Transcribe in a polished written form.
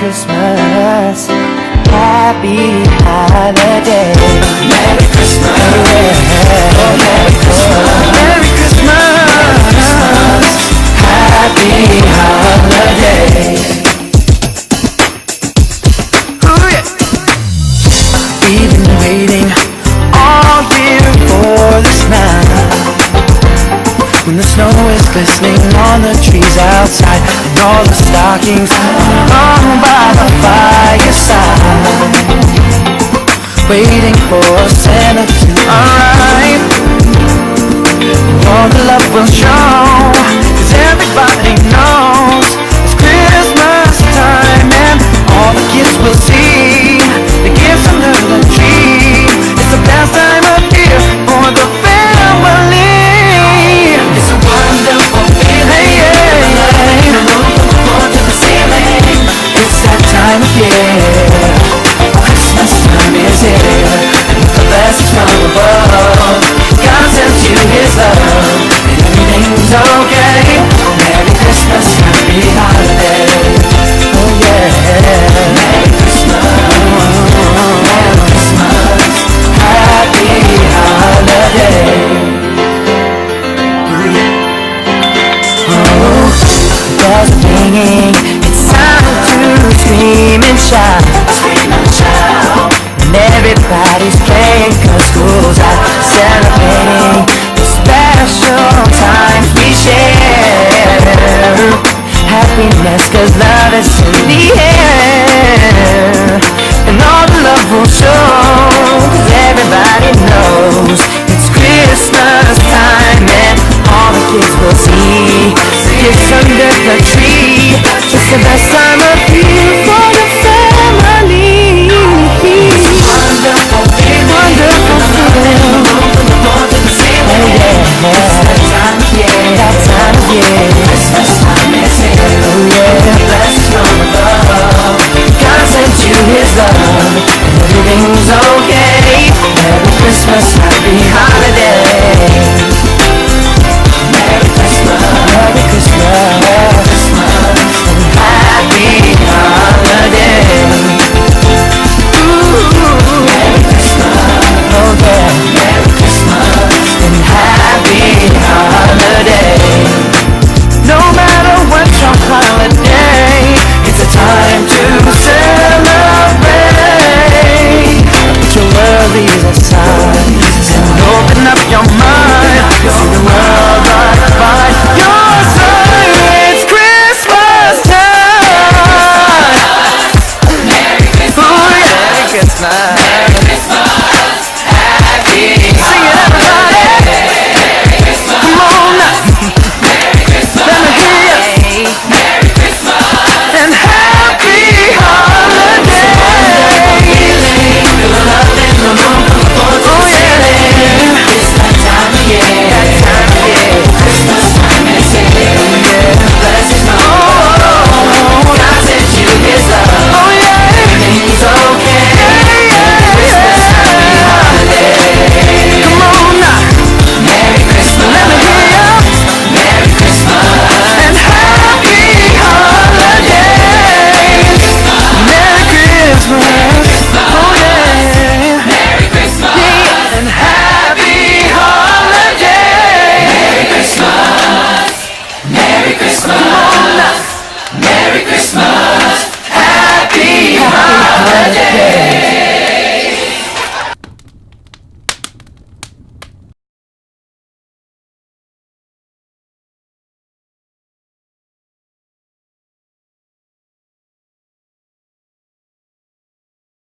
Christmas, happy holiday. Merry Christmas, Oh, Merry Christmas, Merry Christmas, happy holiday. oh yeah. We've been waiting all year for this night, when the snow is glistening on the trees outside, and all the stockings hung by the fireside, waiting for Santa to arrive. All the love will show, 'cause everybody knows it's Christmas time, and all the kids will see the gifts under the tree. It's the best time of year for the family. It's a wonderful feeling. The moon from the floor to the ceiling. It's that time of year. Christmas time is here, and with the blessings from above, God sends you His love, and everything's okay. Merry Christmas, happy holiday. Oh yeah. Merry Christmas, Merry Christmas, Happy holiday. Oh yeah. Oh, bells are ringing, it's time to scream and shout. scream and shout. And everybody's playing 'cause school's out, celebrating the special times we share. Happiness 'cause love is in the air, and all the love will show, 'cause everybody knows it's Christmas time, and all the kids will see the gifts under the tree. It's the best time of year for the family. Wonderful feeling. Wonderful feeling. The moon from the floor to the ceiling. Oh yeah, It's that time of year. that time of year. Christmas time is here. Oh yeah, Blessings from above. God sent you His love, and everything's okay. Merry Christmas, happy holiday. Merry Christmas, Merry Christmas, Christmas, and happy holiday. Ooh, Merry Christmas, oh yeah, Merry Christmas, and happy holiday. No matter what your holiday, it's a time to celebrate. Put your worries aside and open up your mind. See the world right by your side. It's Christmas time. Merry Christmas, Oh yeah, Merry Christmas. Merry Christmas, Happy Sing it, everybody. Merry Christmas, Come on now. Merry Christmas, Let me hear ya. Merry Christmas, And happy holiday. feel the love in the room from the floor to Oh the yeah, ceiling. It's that time of year. that time of year. Christmas time is here. Blessings from above. God sent you His love. Oh yeah, Everything's okay. Christmas, happy holiday. come on now. Merry Christmas, Let me hear ya. Merry Christmas, And happy holidays. Merry Christmas. Oh yeah. Merry Christmas, And happy holidays. Merry Christmas, Merry Christmas, Merry Christmas.